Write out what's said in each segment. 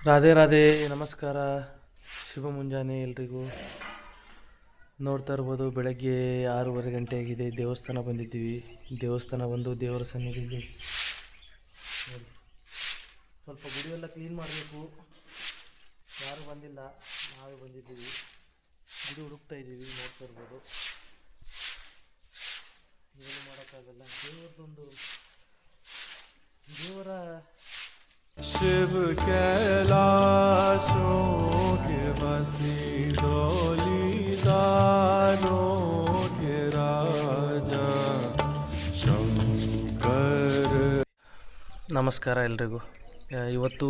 ರಾಧೆ ರಾಧೆ, ನಮಸ್ಕಾರ, ಶುಭ ಮುಂಜಾನೆ ಎಲ್ರಿಗೂ. ನೋಡ್ತಾ ಇರ್ಬೋದು, ಬೆಳಗ್ಗೆ 6:30 ಗಂಟೆ ಆಗಿದೆ. ದೇವಸ್ಥಾನ ಬಂದಿದ್ದೀವಿ. ದೇವಸ್ಥಾನ ಬಂದು ದೇವರ ಸನ್ನಿಧಿಗೆ ಸ್ವಲ್ಪ ಗುಡಿಯೆಲ್ಲ ಕ್ಲೀನ್ ಮಾಡಬೇಕು. ಯಾರು ಬಂದಿಲ್ಲ, ನಾವೇ ಬಂದಿದ್ದೀವಿ. ಗುಡಿ ಹುಡುಕ್ತಾ ಇದ್ದೀವಿ. ನೋಡ್ತಾ ಇರ್ಬೋದು, ಏನು ಮಾಡೋಕ್ಕಾಗಲ್ಲ. ದೇವರ शिव कैलाशों के बसी डोलीदारों के राजा शंकर. ನಮಸ್ಕಾರ ಎಲ್ರಿಗೂ. ಇವತ್ತು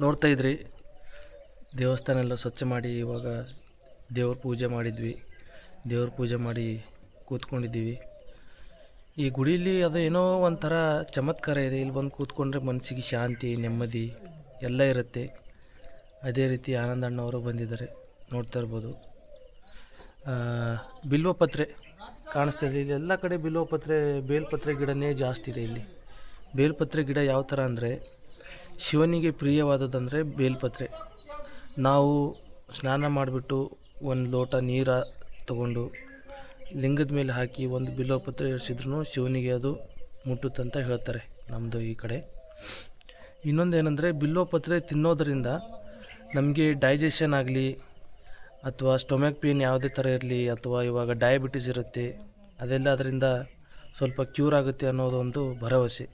ನೋಡ್ತಾ ಇದ್ರಿ, ದೇವಸ್ಥಾನ ಎಲ್ಲ ಸ್ವಚ್ಛ ಮಾಡಿ ಇವಾಗ ದೇವ್ರ ಪೂಜೆ ಮಾಡಿದ್ವಿ. ದೇವ್ರ ಪೂಜೆ ಮಾಡಿ ಕೂತ್ಕೊಂಡಿದ್ದೀವಿ. ಈ ಗುಡೀಲಿ ಅದು ಏನೋ ಒಂಥರ ಚಮತ್ಕಾರ ಇದೆ. ಇಲ್ಲಿ ಬಂದು ಕೂತ್ಕೊಂಡ್ರೆ ಮನಸ್ಸಿಗೆ ಶಾಂತಿ, ನೆಮ್ಮದಿ ಎಲ್ಲ ಇರುತ್ತೆ. ಅದೇ ರೀತಿ ಆನಂದ ಅಣ್ಣವರು ಬಂದಿದ್ದಾರೆ, ನೋಡ್ತಾ ಇರ್ಬೋದು. ಬಿಲ್ವಪತ್ರೆ ಕಾಣಿಸ್ತಾ ಇದೆ. ಇಲ್ಲಿ ಎಲ್ಲ ಕಡೆ ಬಿಲ್ವಪತ್ರೆ, ಬೇಲ್ಪತ್ರೆ ಗಿಡನೇ ಜಾಸ್ತಿ ಇದೆ. ಇಲ್ಲಿ ಬೇಲ್ಪತ್ರೆ ಗಿಡ ಯಾವ ಥರ ಅಂದರೆ, ಶಿವನಿಗೆ ಪ್ರಿಯವಾದದಂದರೆ ಬೇಲ್ಪತ್ರೆ. ನಾವು ಸ್ನಾನ ಮಾಡಿಬಿಟ್ಟು ಒಂದು ಲೋಟ ನೀರು ತಗೊಂಡು ಲಿಂಗದ ಮೇಲೆ ಹಾಕಿ ಒಂದು ಬಿಲ್ವಪತ್ರೆ ಇರಿಸಿದ್ರು ಶಿವನಿಗೆ ಅದು ಮುಟ್ಟುತ್ತಂತ ಹೇಳ್ತಾರೆ ನಮ್ಮದು ಈ ಕಡೆ. ಇನ್ನೊಂದೇನೆಂದರೆ, ಬಿಲ್ವಪತ್ರೆ ತಿನ್ನೋದರಿಂದ ನಮಗೆ ಡೈಜೆಷನ್ ಆಗಲಿ ಅಥವಾ ಸ್ಟೊಮಕ್ ಪೇನ್ ಯಾವುದೇ ಥರ ಇರಲಿ, ಅಥವಾ ಇವಾಗ ಡಯಾಬಿಟಿಸ್ ಇರುತ್ತೆ, ಅದೆಲ್ಲ ಅದರಿಂದ ಸ್ವಲ್ಪ ಕ್ಯೂರ್ ಆಗುತ್ತೆ ಅನ್ನೋದೊಂದು ಭರವಸೆ.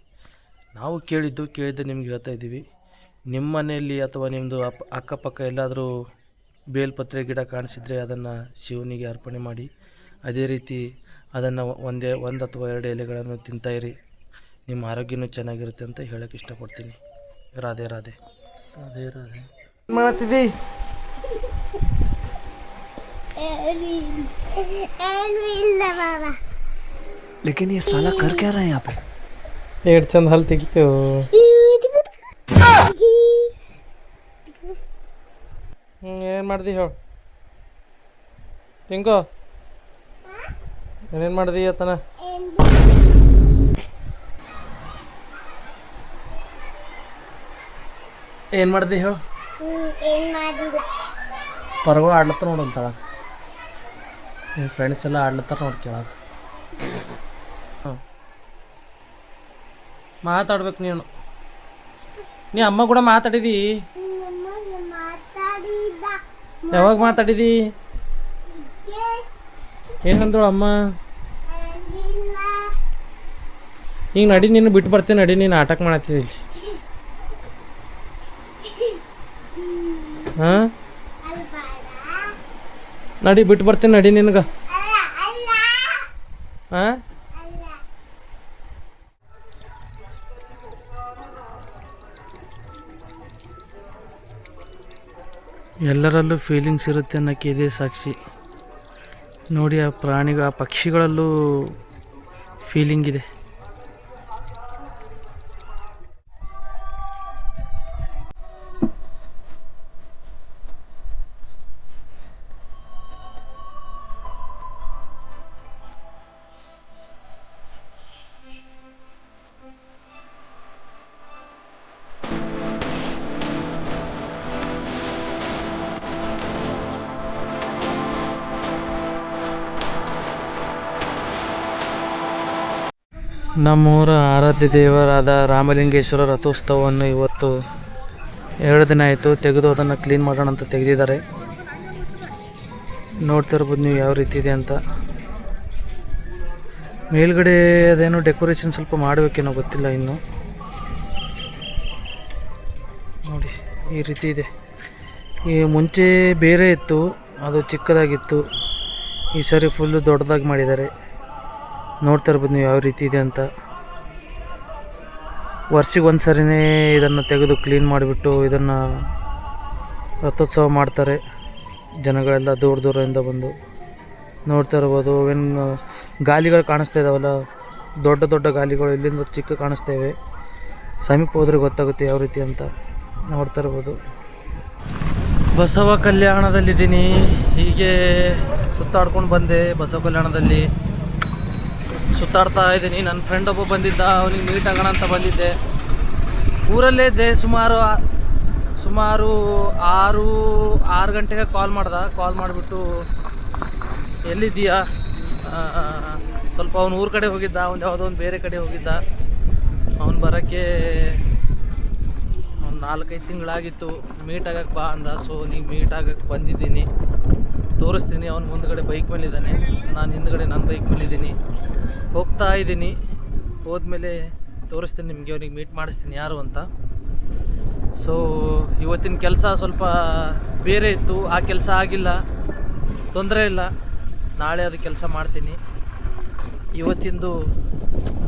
ನಾವು ಕೇಳಿದ್ದೆ ನಿಮ್ಗೆ ಹೇಳ್ತಾ ಇದ್ದೀವಿ. ನಿಮ್ಮ ಮನೆಯಲ್ಲಿ ಅಥವಾ ನಿಮ್ಮದು ಅಕ್ಕಪಕ್ಕ ಎಲ್ಲಾದರೂ ಬೇಲ್ಪತ್ರೆ ಗಿಡ ಕಾಣಿಸಿದರೆ ಅದನ್ನು ಶಿವನಿಗೆ ಅರ್ಪಣೆ ಮಾಡಿ. ಅದೇ ರೀತಿ ಅದನ್ನು ಒಂದು ಅಥವಾ 2 ಎಲೆಗಳನ್ನು ತಿಂತಾಯಿರಿ. ನಿಮ್ಮ ಆರೋಗ್ಯನೂ ಚೆನ್ನಾಗಿರುತ್ತೆ ಅಂತ ಹೇಳೋಕ್ಕೆ ಇಷ್ಟಪಡ್ತೀನಿ. ರಾಧೆ ರಾಧೆ. ರಾಧೆ ರಾಧೆ. ಏನು ಮಾಡ್ತಿದ್ದಿ? लेकिन ये साला कर क्या रहा है यहाँ पे? ಎರಡು ಚಂದ ಹಲ್ ತೆಗಿತೇವೆ. ಏನೇನು ಮಾಡ್ದಿ ಹೇಳು ಟಿಂಕೋ? ಏನೇನು ಮಾಡ್ದಿ ಅತ್ತನ? ಏನು ಮಾಡ್ದಿ ಹೇಳು? ಪರಗಳು ಆಡ್ಲತ್ತ ನೋಡಂತಾಳ. ನಿಮ್ಮ ಫ್ರೆಂಡ್ಸ್ ಎಲ್ಲ ಆಡ್ಲತ್ತಾರ ನೋಡಿ ಕೇಳಾಗ. ಮಾತಾಡ್ಬೇಕು ನೀನು. ನೀ ಅಮ್ಮ ಕೂಡ ಮಾತಾಡಿದಿ? ಯಾವಾಗ ಮಾತಾಡಿದಿ? ಏನಂದಳು ಅಮ್ಮ? ಈಗ ನಡಿ, ನೀನು ಬಿಟ್ಟು ಬರ್ತೀನಿ, ನಡಿ, ನೀನು ಆಟಕ ಮಾಡತ್ತಿದ್ದಿ. ಹಾಂ, ನಡಿ, ಬಿಟ್ಟು ಬರ್ತೀನಿ, ನಡಿ ನಿನಗೆ. ಹಾಂ, ಎಲ್ಲರಲ್ಲೂ ಫೀಲಿಂಗ್ಸ್ ಇರುತ್ತೆ ಅನ್ನೋಕ್ಕೆ ಇದೇ ಸಾಕ್ಷಿ. ನೋಡಿ, ಆ ಪ್ರಾಣಿಗಳ, ಆ ಪಕ್ಷಿಗಳಲ್ಲೂ ಫೀಲಿಂಗ್ ಇದೆ. ನಮ್ಮೂರ ಆರಾಧ್ಯ ದೇವರಾದ ರಾಮಲಿಂಗೇಶ್ವರ ರಥೋತ್ಸವವನ್ನು ಇವತ್ತು 2 ದಿನ ಆಯಿತು ತೆಗೆದು, ಅದನ್ನು ಕ್ಲೀನ್ ಮಾಡೋಣ ಅಂತ ತೆಗೆದಿದ್ದಾರೆ. ನೋಡ್ತಾ ಇರ್ಬೋದು ನೀವು ಯಾವ ರೀತಿ ಇದೆ ಅಂತ. ಮೇಲ್ಗಡೆ ಅದೇನೋ ಡೆಕೋರೇಷನ್ ಸ್ವಲ್ಪ ಮಾಡಬೇಕೇನೋ, ಗೊತ್ತಿಲ್ಲ ಇನ್ನು. ನೋಡಿ, ಈ ರೀತಿ ಇದೆ. ಈ ಮುಂಚೆ ಬೇರೆ ಇತ್ತು, ಅದು ಚಿಕ್ಕದಾಗಿತ್ತು. ಈ ಸರಿ ಫುಲ್ಲು ದೊಡ್ಡದಾಗಿ ಮಾಡಿದ್ದಾರೆ. ನೋಡ್ತಾ ಇರ್ಬೋದು ನೀವು ಯಾವ ರೀತಿ ಇದೆ ಅಂತ. ವರ್ಷಕ್ಕೆ ಒಂದು ಸರಿನೇ ಇದನ್ನು ತೆಗೆದು ಕ್ಲೀನ್ ಮಾಡಿಬಿಟ್ಟು ಇದನ್ನು ರಥೋತ್ಸವ ಮಾಡ್ತಾರೆ. ಜನಗಳೆಲ್ಲ ದೂರದಿಂದ ಬಂದು ನೋಡ್ತಾ ಇರ್ಬೋದು. ಏನು ಗಾಲಿಗಳು ಕಾಣಿಸ್ತಾ ಇದ್ದಾವಲ್ಲ, ದೊಡ್ಡ ಗಾಲಿಗಳು ಇಲ್ಲಿಂದ ಚಿಕ್ಕ ಕಾಣಿಸ್ತಾ ಇವೆ. ಸಮೀಪ ಹೋದರೆ ಗೊತ್ತಾಗುತ್ತೆ ಯಾವ ರೀತಿ ಅಂತ. ನೋಡ್ತಾ ಇರ್ಬೋದು. ಬಸವ ಕಲ್ಯಾಣದಲ್ಲಿದ್ದೀನಿ. ಹೀಗೆ ಸುತ್ತಾಡ್ಕೊಂಡು ಬಂದೆ. ಬಸವ ಕಲ್ಯಾಣದಲ್ಲಿ ಸುತ್ತಾಡ್ತಾ ಇದ್ದೀನಿ. ನನ್ನ ಫ್ರೆಂಡ್ ಒಬ್ಬ ಬಂದಿದ್ದ, ಅವನಿಗೆ ಮೀಟ್ ಆಗೋಣ ಅಂತ ಬಂದಿದ್ದೆ. ಊರಲ್ಲೇ ಇದ್ದೆ ಸುಮಾರು ಸುಮಾರು ಆರು ಗಂಟೆಗೆ ಕಾಲ್ ಮಾಡಿಬಿಟ್ಟು ಎಲ್ಲಿದ್ದೀಯಾ, ಸ್ವಲ್ಪ ಅವ್ನು ಊರ ಕಡೆ ಹೋಗಿದ್ದ, ಅವ್ನು ಯಾವುದೋ ಒಂದು ಬೇರೆ ಕಡೆ ಹೋಗಿದ್ದ, ಅವ್ನು ಬರೋಕ್ಕೆ ಒಂದು 4-5 ತಿಂಗಳಾಗಿತ್ತು. ಮೀಟ್ ಆಗಕ್ಕೆ ಬಾ ಅಂದ. ಸೊ ನೀವು ಮೀಟ್ ಆಗಕ್ಕೆ ಬಂದಿದ್ದೀನಿ, ತೋರಿಸ್ತೀನಿ. ಅವ್ನು ಮುಂದ್ಗಡೆ ಬೈಕ್ ಮೇಲಿದ್ದಾನೆ, ನಾನು ಹಿಂದ್ಗಡೆ ನನ್ನ ಬೈಕ್ ಮೇಲಿದ್ದೀನಿ, ಹೋಗ್ತಾ ಇದ್ದೀನಿ. ಹೋದ್ಮೇಲೆ ತೋರಿಸ್ತೀನಿ ನಿಮಗೆ, ಅವ್ನಿಗೆ ಮೀಟ್ ಮಾಡಿಸ್ತೀನಿ ಯಾರು ಅಂತ. ಸೊ ಇವತ್ತಿನ ಕೆಲಸ ಸ್ವಲ್ಪ ಬೇರೆ ಇತ್ತು, ಆ ಕೆಲಸ ಆಗಿಲ್ಲ, ತೊಂದರೆ ಇಲ್ಲ, ನಾಳೆ ಅದು ಕೆಲಸ ಮಾಡ್ತೀನಿ. ಇವತ್ತಿಂದು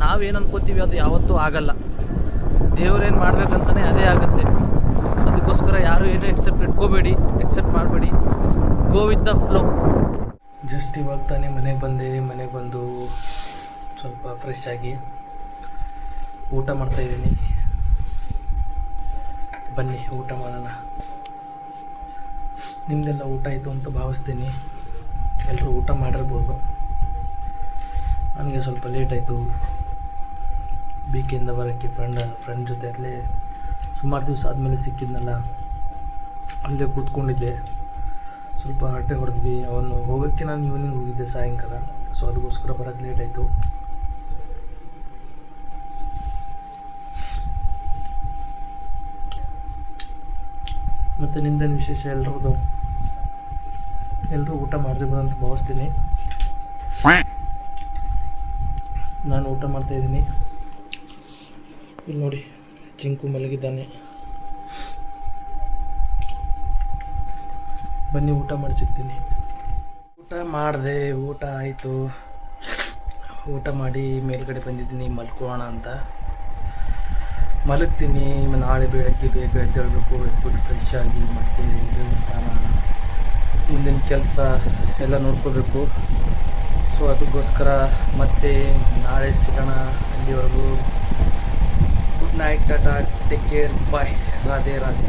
ನಾವೇನು ಅನ್ಕೋತೀವಿ ಅದು ಯಾವತ್ತೂ ಆಗಲ್ಲ. ದೇವ್ರೇನು ಮಾಡ್ಬೇಕಂತಾನೆ ಅದೇ ಆಗುತ್ತೆ. ಅದಕ್ಕೋಸ್ಕರ ಯಾರು ಏನೂ ಎಕ್ಸೆಪ್ಟ್ ಮಾಡಬೇಡಿ. Go with the flow. Just ಇವಾಗ ತಾನೇ ಮನೆಗೆ ಬಂದು ಸ್ವಲ್ಪ ಫ್ರೆಶ್ ಆಗಿ ಊಟ ಮಾಡ್ತಾಯಿದ್ದೀನಿ. ಬನ್ನಿ ಊಟ ಮಾಡೋಣ. ನಿಮ್ಮದೆಲ್ಲ ಊಟ ಆಯಿತು ಅಂತ ಭಾವಿಸ್ತೀನಿ. ಎಲ್ಲರೂ ಊಟ ಮಾಡಿರ್ಬೋದು. ನನಗೆ ಸ್ವಲ್ಪ ಲೇಟ್ ಆಯಿತು ಬೇಕೆಯಿಂದ ಬರೋಕ್ಕೆ. ಫ್ರೆಂಡ್ ಜೊತೆ ಅಲ್ಲೇ ಸುಮಾರು ದಿವಸ ಆದಮೇಲೆ ಸಿಕ್ಕಿದ್ನಲ್ಲ, ಅಲ್ಲೇ ಕೂತ್ಕೊಂಡಿದ್ದೆ. ಸ್ವಲ್ಪ ಹರಟೆ ಹೊಡೆದ್ವಿ. ಅವನು ಹೋಗೋಕ್ಕೆ ನಾನು ಈವ್ನಿಂಗ್ ಹೋಗಿದ್ದೆ ಸಾಯಂಕಾಲ. ಸೊ ಅದಕ್ಕೋಸ್ಕರ ಬರೋಕ್ಕೆ ಲೇಟ್ ಆಯಿತು. ಮತ್ತು ನಿಂದೇನು ವಿಶೇಷ? ಎಲ್ಲರೂ ಊಟ ಮಾಡ್ತಿರ್ಬೋದು ಅಂತ ಭಾವಿಸ್ತೀನಿ. ನಾನು ಊಟ ಮಾಡ್ತಾಯಿದ್ದೀನಿ. ಇಲ್ಲಿ ನೋಡಿ, ಚಿಂಕು ಮಲಗಿದ್ದಾನೆ. ಬನ್ನಿ ಊಟ ಮಾಡಿ ಸಿಗ್ತೀನಿ. ಊಟ ಮಾಡಿದೆ, ಊಟ ಆಯಿತು. ಊಟ ಮಾಡಿ ಮೇಲ್ಗಡೆ ಬಂದಿದ್ದೀನಿ ಮಲ್ಕೊಳ್ಳೋಣ ಅಂತ. ಮಲಗ್ತೀನಿ. ನಾಳೆ ಬೆಳಗ್ಗೆ ಬೇಗ ಎದ್ದೇಳಬೇಕು. ಎದ್ಬಿಟ್ಟು ಫ್ರೆಶ್ ಆಗಿ ಮತ್ತು ದೇವಸ್ಥಾನ, ಮುಂದಿನ ಕೆಲಸ ಎಲ್ಲ ನೋಡ್ಕೋಬೇಕು. ಸೊ ಅದಕ್ಕೋಸ್ಕರ ಮತ್ತೆ ನಾಳೆ ಸಿಗೋಣ. ಅಲ್ಲಿವರೆಗೂ good night, tata, take care, bye, Radhe Radhe.